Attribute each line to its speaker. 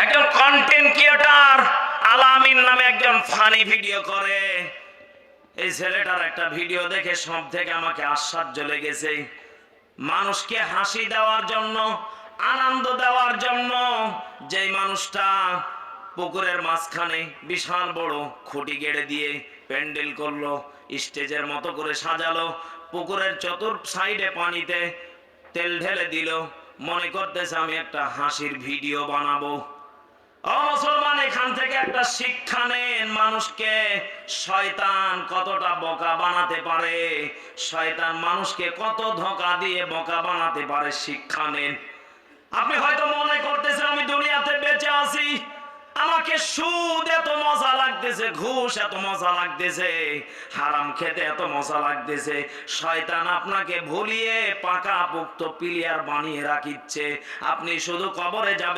Speaker 1: একজন content creator আলামিন নামে একজন ফানি ভিডিও করে। এই ছেলেটার একটা ভিডিও দেখে সব থেকে আমাকে আশ্চর্য লেগেছে। মানুষকে হাসি দেওয়ার জন্য, আনন্দ দেওয়ার জন্য যেই মানুষটা পুকুরের মাঝখানে বিশাল বড় খুঁটি গেড়ে দিয়ে প্যান্ডেল করলো, স্টেজের মতো করে সাজালো, পুকুরের চতুর সাইডে পানিতে তেল ঢেলে দিল, মনে করতেছে আমি একটা হাসির ভিডিও বানাবো। ও মুসলমান, এখান থেকে একটা শিক্ষা নেন, মানুষকে শয়তান কতটা বোকা বানাতে পারে, শয়তান মানুষকে কত ধোঁকা দিয়ে বোকা বানাতে পারে, শিক্ষা নেন। আপনি হয়তো মনে করতেছেন আমি দুনিয়াতে বেঁচে আছি, আমাকে সুদ এত মজা লাগতেছে, ঘুষ এত মজা লাগতেছে, হারাম খেতে এত মজা লাগতেছে। শয়তান আপনাকে ভুলিয়ে পাকা পোক্ত প্লেয়ার বানিয়ে রাখিচ্ছে। আপনি শুধু কবরে যাবেন।